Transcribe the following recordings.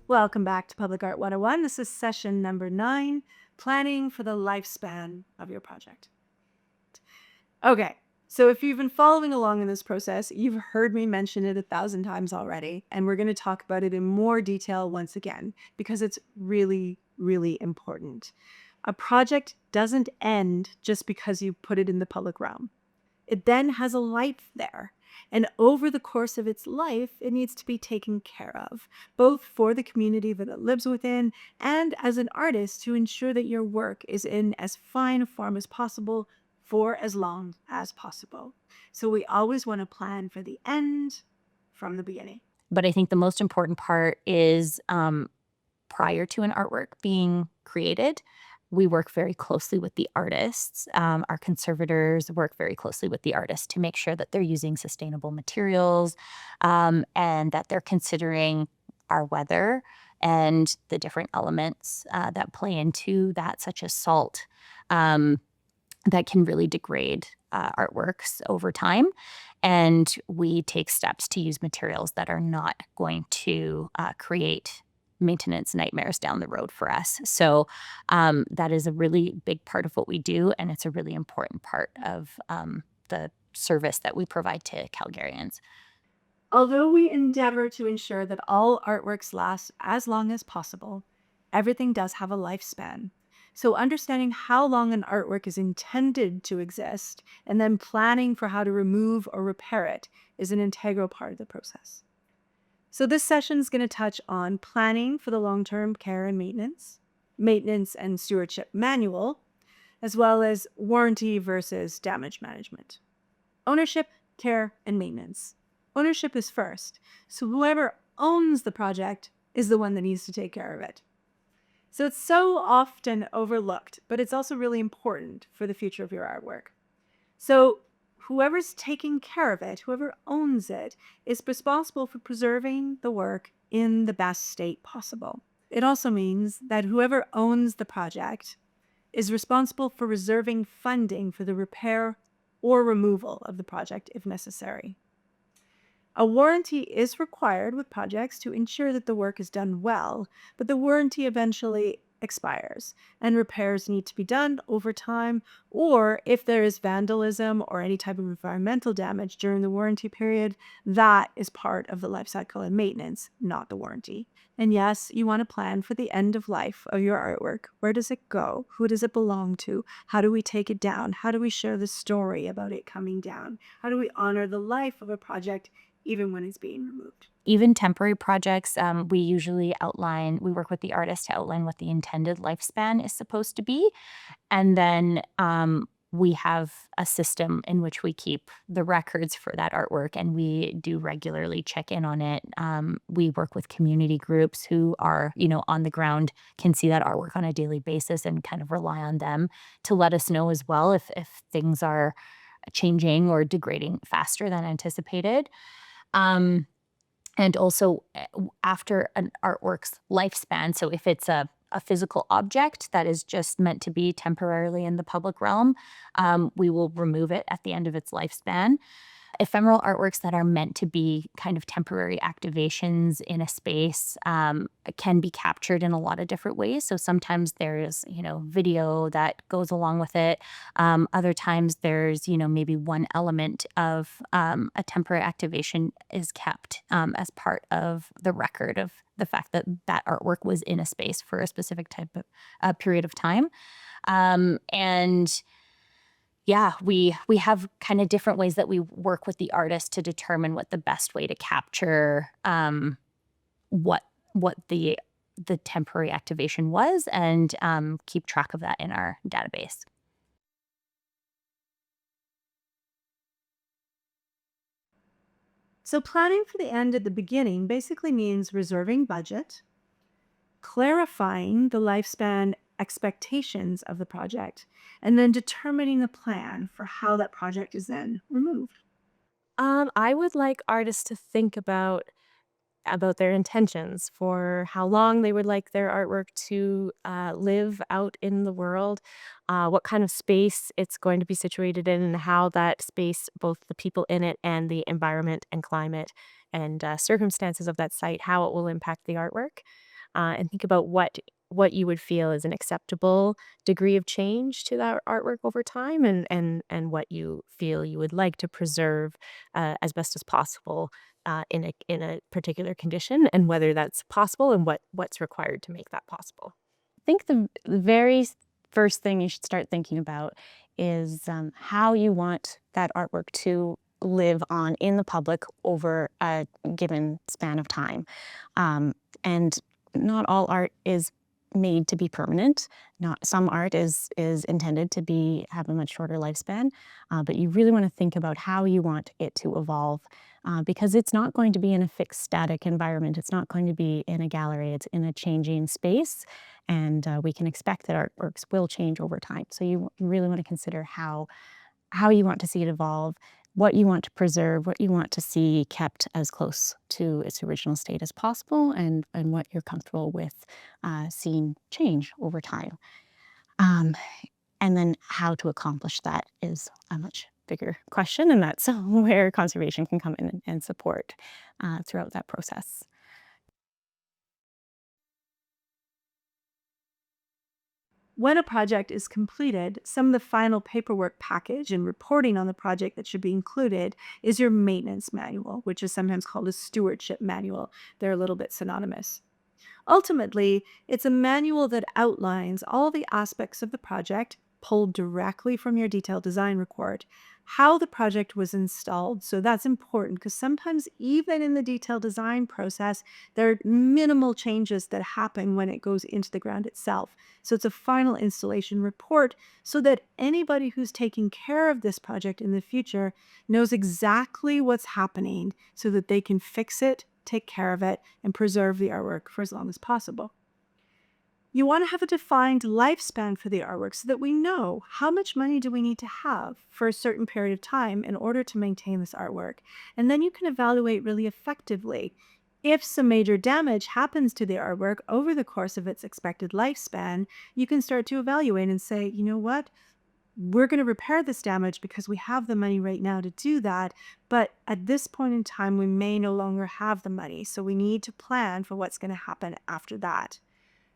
Welcome back to Public Art 101. This is session number 9, planning for the lifespan of your project. Okay, so if you've been following along in this process, you've heard me mention it 1,000 times already, and we're going to talk about it in more detail once again, because it's really, really important. A project doesn't end just because you put it in the public realm. It then has a life there. And over the course of its life, it needs to be taken care of, both for the community that it lives within and as an artist to ensure that your work is in as fine a form as possible for as long as possible. So we always want to plan for the end from the beginning. But I think the most important part is prior to an artwork being created, we work very closely with the artists. Our conservators work very closely with the artists to make sure that they're using sustainable materials and that they're considering our weather and the different elements that play into that, such as salt, um, that can really degrade artworks over time. And we take steps to use materials that are not going to create maintenance nightmares down the road for us. So that is a really big part of what we do, and it's a really important part of the service that we provide to Calgarians. Although we endeavor to ensure that all artworks last as long as possible, everything does have a lifespan. So, understanding how long an artwork is intended to exist and then planning for how to remove or repair it is an integral part of the process. So, this session is going to touch on planning for the long term care and maintenance and stewardship manual, as well as warranty versus damage management. Ownership, care, and maintenance. Ownership is first, so whoever owns the project is the one that needs to take care of it. So it's so often overlooked, but it's also really important for the future of your artwork. So whoever's taking care of it, whoever owns it, is responsible for preserving the work in the best state possible. It also means that whoever owns the project is responsible for reserving funding for the repair or removal of the project if necessary. A warranty is required with projects to ensure that the work is done well, but the warranty eventually expires and repairs need to be done over time, or if there is vandalism or any type of environmental damage during the warranty period, that is part of the life cycle and maintenance, not the warranty. And yes, you want to plan for the end of life of your artwork. Where does it go? Who does it belong to? How do we take it down? How do we share the story about it coming down? How do we honor the life of a project even when it's being removed? Even temporary projects, we work with the artist to outline what the intended lifespan is supposed to be. And then we have a system in which we keep the records for that artwork and we do regularly check in on it. We work with community groups who are, on the ground, can see that artwork on a daily basis and kind of rely on them to let us know as well if things are changing or degrading faster than anticipated. Um, and also, after an artwork's lifespan, so if it's a physical object that is just meant to be temporarily in the public realm, we will remove it at the end of its lifespan. Ephemeral artworks that are meant to be kind of temporary activations in a space can be captured in a lot of different ways. So sometimes there's, video that goes along with it. Other times there's, maybe one element of a temporary activation is kept as part of the record of the fact that that artwork was in a space for a specific type of period of time. And yeah, we have kind of different ways that we work with the artist to determine what the best way to capture what the temporary activation was, and keep track of that in our database. So, planning for the end at the beginning basically means reserving budget, clarifying the lifespan expectations of the project, and then determining the plan for how that project is then removed. I would like artists to think about their intentions for how long they would like their artwork to live out in the world, what kind of space it's going to be situated in, and how that space, both the people in it and the environment and climate and circumstances of that site, how it will impact the artwork. and think about what you would feel is an acceptable degree of change to that artwork over time, and what you feel you would like to preserve as best as possible in a particular condition, and whether that's possible and what's required to make that possible. I think the very first thing you should start thinking about is how you want that artwork to live on in the public over a given span of time. And not all art is made to be permanent. Not some art is intended to be have a much shorter lifespan, but you really want to think about how you want it to evolve, because it's not going to be in a fixed static environment. It's not going to be in a gallery. It's in a changing space, and we can expect that artworks will change over time. So you really want to consider how you want to see it evolve, what you want to preserve, what you want to see kept as close to its original state as possible, and what you're comfortable with seeing change over time. Um, and then how to accomplish that is a much bigger question, and that's where conservation can come in and support throughout that process. When a project is completed, some of the final paperwork package and reporting on the project that should be included is your maintenance manual, which is sometimes called a stewardship manual. They're a little bit synonymous. Ultimately, it's a manual that outlines all the aspects of the project, pulled directly from your detailed design report, how the project was installed. So that's important because sometimes, even in the detailed design process, there are minimal changes that happen when it goes into the ground itself. So it's a final installation report so that anybody who's taking care of this project in the future knows exactly what's happening so that they can fix it, take care of it, and preserve the artwork for as long as possible. You want to have a defined lifespan for the artwork so that we know how much money do we need to have for a certain period of time in order to maintain this artwork. And then you can evaluate really effectively. If some major damage happens to the artwork over the course of its expected lifespan, you can start to evaluate and say, you know what? We're going to repair this damage because we have the money right now to do that. But at this point in time, we may no longer have the money. So we need to plan for what's going to happen after that.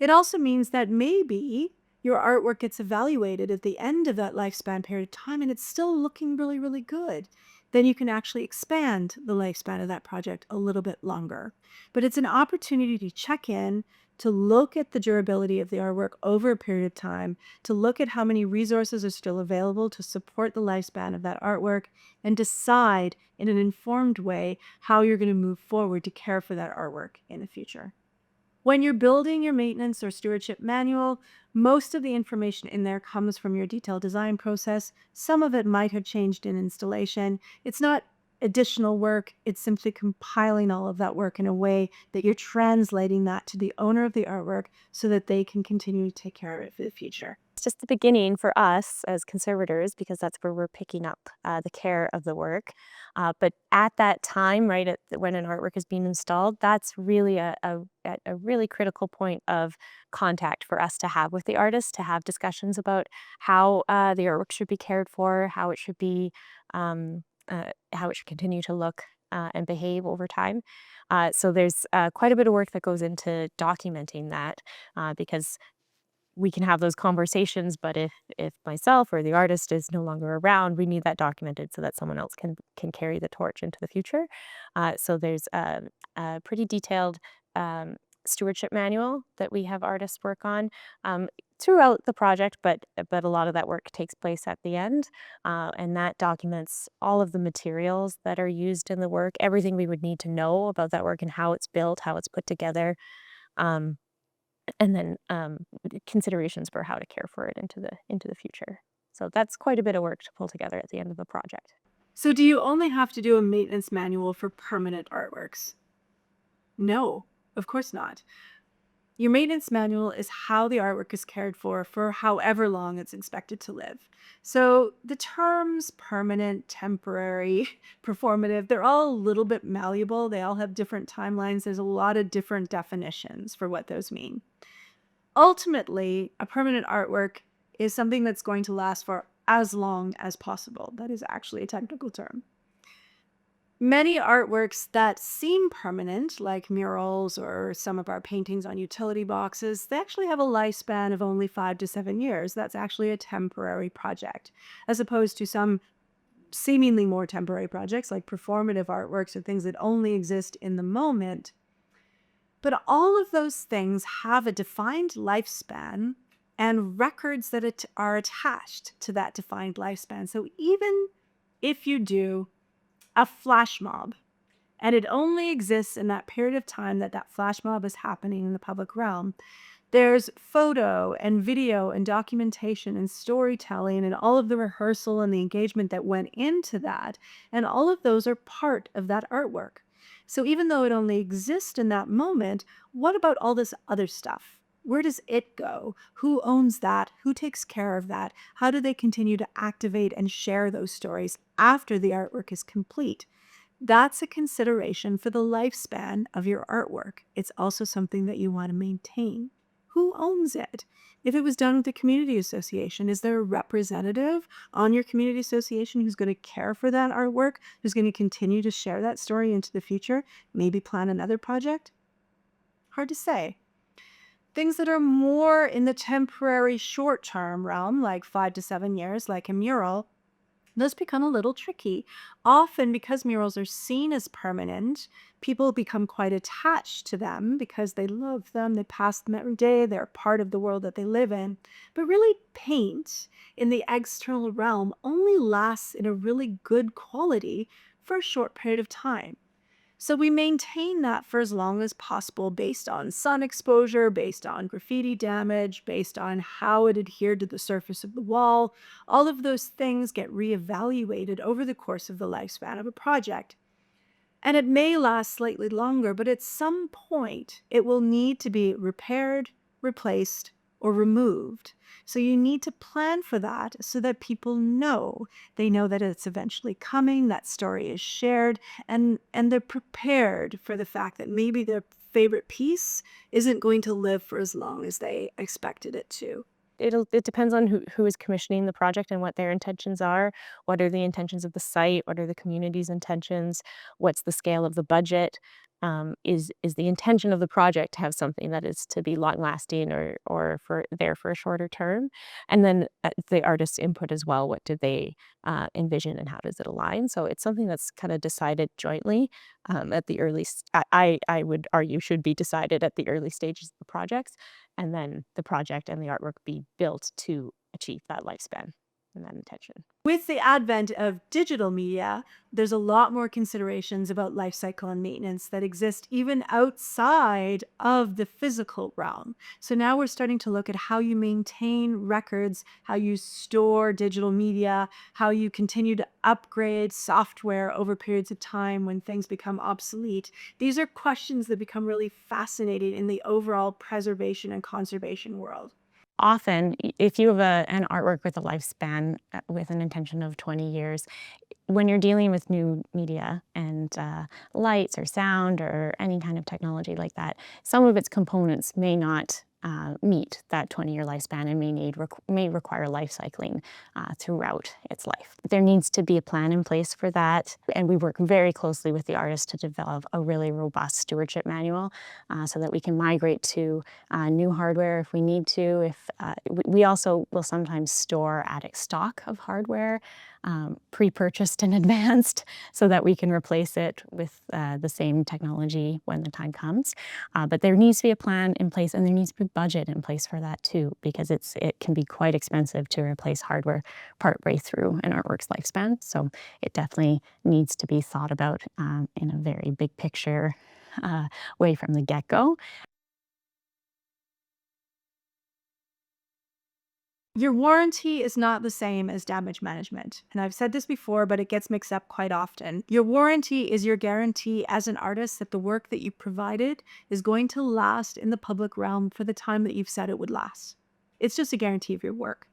It also means that maybe your artwork gets evaluated at the end of that lifespan period of time and it's still looking really, really good. Then you can actually expand the lifespan of that project a little bit longer. But it's an opportunity to check in, to look at the durability of the artwork over a period of time, to look at how many resources are still available to support the lifespan of that artwork, and decide in an informed way how you're going to move forward to care for that artwork in the future. When you're building your maintenance or stewardship manual, most of the information in there comes from your detailed design process. Some of it might have changed in installation. It's not additional work, it's simply compiling all of that work in a way that you're translating that to the owner of the artwork so that they can continue to take care of it for the future. It's just the beginning for us as conservators because that's where we're picking up the care of the work. But at that time, right, when an artwork is being installed, that's really a really critical point of contact for us to have with the artist, to have discussions about how the artwork should be cared for, um, how it should continue to look and behave over time. So there's quite a bit of work that goes into documenting that, because we can have those conversations, but if myself or the artist is no longer around, we need that documented so that someone else can carry the torch into the future. So there's a pretty detailed stewardship manual that we have artists work on throughout the project, but a lot of that work takes place at the end, and that documents all of the materials that are used in the work, everything we would need to know about that work and how it's built, how it's put together. Um, and then considerations for how to care for it into the future. So that's quite a bit of work to pull together at the end of the project. So, do you only have to do a maintenance manual for permanent artworks? No, of course not. Your maintenance manual is how the artwork is cared for however long it's expected to live. So the terms permanent, temporary, performative, they're all a little bit malleable. They all have different timelines. There's a lot of different definitions for what those mean. Ultimately, a permanent artwork is something that's going to last for as long as possible. That is actually a technical term. Many artworks that seem permanent, like murals or some of our paintings on utility boxes, they actually have a lifespan of only 5 to 7 years. That's actually a temporary project, as opposed to some seemingly more temporary projects like performative artworks or things that only exist in the moment. But all of those things have a defined lifespan and records that are attached to that defined lifespan. So even if you do a flash mob and it only exists in that period of time that that flash mob is happening in the public realm, there's photo and video and documentation and storytelling and all of the rehearsal and the engagement that went into that. And all of those are part of that artwork. So even though it only exists in that moment, what about all this other stuff? Where does it go? Who owns that? Who takes care of that? How do they continue to activate and share those stories after the artwork is complete? That's a consideration for the lifespan of your artwork. It's also something that you want to maintain. Who owns it? If it was done with the community association, is there a representative on your community association who's going to care for that artwork, who's going to continue to share that story into the future, maybe plan another project? Hard to say. Things that are more in the temporary short term realm, like 5 to 7 years, like a mural, those become a little tricky. Often, because murals are seen as permanent, people become quite attached to them because they love them, they pass them every day, they're part of the world that they live in. But really, paint in the external realm only lasts in a really good quality for a short period of time. So we maintain that for as long as possible based on sun exposure, based on graffiti damage, based on how it adhered to the surface of the wall. All of those things get reevaluated over the course of the lifespan of a project. And it may last slightly longer, but at some point it will need to be repaired, replaced, or removed. So you need to plan for that so that people know. They know that it's eventually coming, that story is shared, and they're prepared for the fact that maybe their favorite piece isn't going to live for as long as they expected it to. It depends on who is commissioning the project and what their intentions are. What are the intentions of the site? What are the community's intentions? What's the scale of the budget? Is the intention of the project to have something that is to be long lasting or for there for a shorter term? And then the artist's input as well. What do they envision and how does it align? So it's something that's kind of decided jointly at the early. I would argue should be decided at the early stages of the projects, and then the project and the artwork be built to achieve that lifespan and that intention. With the advent of digital media, there's a lot more considerations about life cycle and maintenance that exist even outside of the physical realm. So now we're starting to look at how you maintain records, how you store digital media, how you continue to upgrade software over periods of time when things become obsolete. These are questions that become really fascinating in the overall preservation and conservation world. Often, if you have an artwork with a lifespan with an intention of 20 years, when you're dealing with new media and lights or sound or any kind of technology like that, some of its components may not meet that 20-year lifespan and may require life cycling throughout its life. There needs to be a plan in place for that, and we work very closely with the artist to develop a really robust stewardship manual so that we can migrate to new hardware if we need to. If we also will sometimes store attic stock of hardware pre-purchased in advance so that we can replace it with the same technology when the time comes. But there needs to be a plan in place, and there needs to be budget in place for that too, because it can be quite expensive to replace hardware partway through an artwork's lifespan. So it definitely needs to be thought about in a very big picture way from the get-go. Your warranty is not the same as damage management. And I've said this before, but it gets mixed up quite often. Your warranty is your guarantee as an artist that the work that you provided is going to last in the public realm for the time that you've said it would last. It's just a guarantee of your work.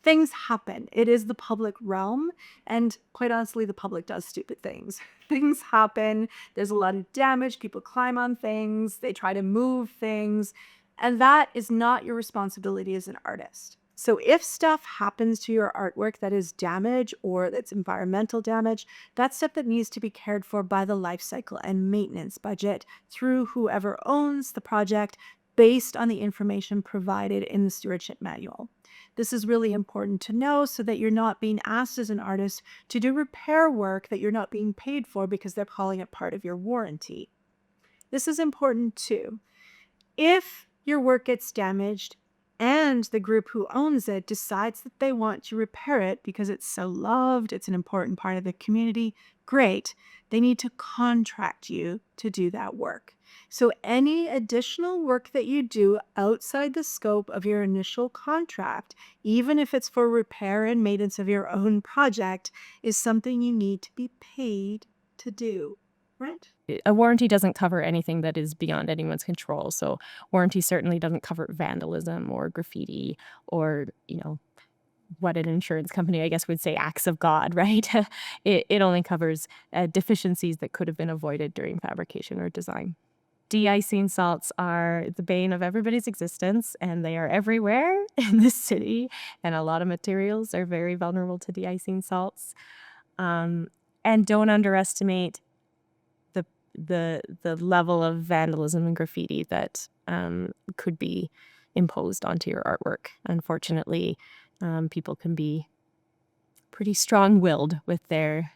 Things happen. It is the public realm. And quite honestly, the public does stupid things. Things happen. There's a lot of damage. People climb on things. They try to move things. And that is not your responsibility as an artist. So if stuff happens to your artwork that is damage or that's environmental damage, that's stuff that needs to be cared for by the life cycle and maintenance budget through whoever owns the project based on the information provided in the stewardship manual. This is really important to know so that you're not being asked as an artist to do repair work that you're not being paid for because they're calling it part of your warranty. This is important too. If your work gets damaged and the group who owns it decides that they want to repair it because it's so loved, it's an important part of the community, great. They need to contract you to do that work. So any additional work that you do outside the scope of your initial contract, even if it's for repair and maintenance of your own project, is something you need to be paid to do, right? A warranty doesn't cover anything that is beyond anyone's control. So warranty certainly doesn't cover vandalism or graffiti or, what an insurance company, I guess, would say acts of God, right? It only covers deficiencies that could have been avoided during fabrication or design. De-icing salts are the bane of everybody's existence, and they are everywhere in this city. And a lot of materials are very vulnerable to de-icing salts. And don't underestimate the level of vandalism and graffiti that could be imposed onto your artwork. Unfortunately, people can be pretty strong-willed with their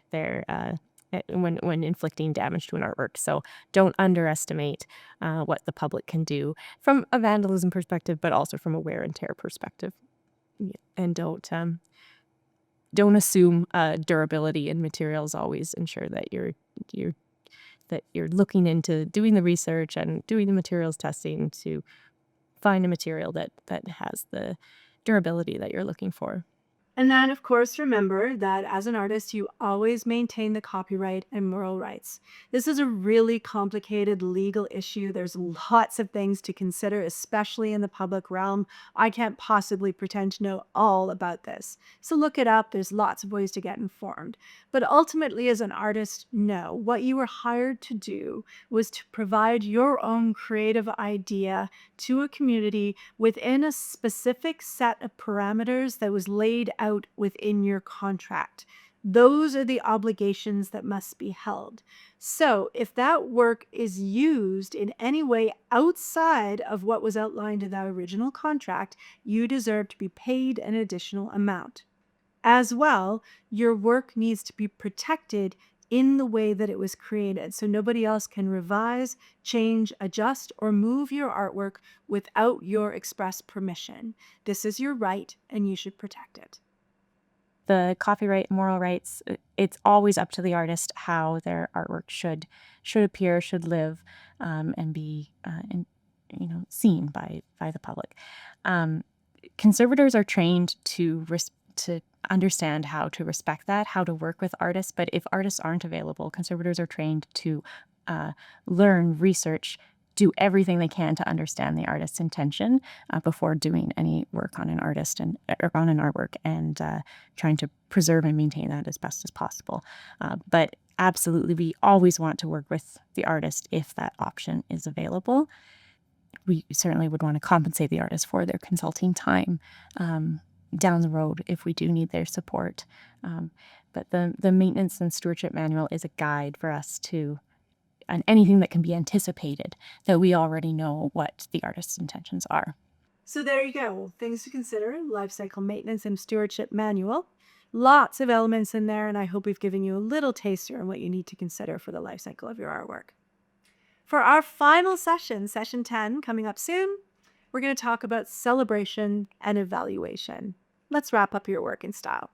when inflicting damage to an artwork. So don't underestimate what the public can do from a vandalism perspective, but also from a wear and tear perspective. And don't assume durability in materials. Always ensure that you're looking into doing the research and doing the materials testing to find a material that has the durability that you're looking for. And then, of course, remember that as an artist, you always maintain the copyright and moral rights. This is a really complicated legal issue. There's lots of things to consider, especially in the public realm. I can't possibly pretend to know all about this. So look it up. There's lots of ways to get informed. But ultimately, as an artist, know what you were hired to do was to provide your own creative idea to a community within a specific set of parameters that was laid out within your contract. Those are the obligations that must be held. So, if that work is used in any way outside of what was outlined in the original contract, you deserve to be paid an additional amount. As well, your work needs to be protected in the way that it was created. So nobody else can revise, change, adjust, or move your artwork without your express permission. This is your right, and you should protect it. The copyright and moral rights, it's always up to the artist how their artwork should appear, should live, and be seen by the public. Conservators are trained to understand how to respect that, how to work with artists. But if artists aren't available, conservators are trained to learn, research, do everything they can to understand the artist's intention before doing any work on an artist or on an artwork, and trying to preserve and maintain that as best as possible. But absolutely, we always want to work with the artist if that option is available. We certainly would want to compensate the artist for their consulting time down the road if we do need their support. But the maintenance and stewardship manual is a guide for us to, and anything that can be anticipated, that we already know what the artist's intentions are. So there you go. Things to consider, life cycle maintenance and stewardship manual. Lots of elements in there, and I hope we've given you a little taster on what you need to consider for the life cycle of your artwork. For our final session, session 10, coming up soon, we're going to talk about celebration and evaluation. Let's wrap up your work in style.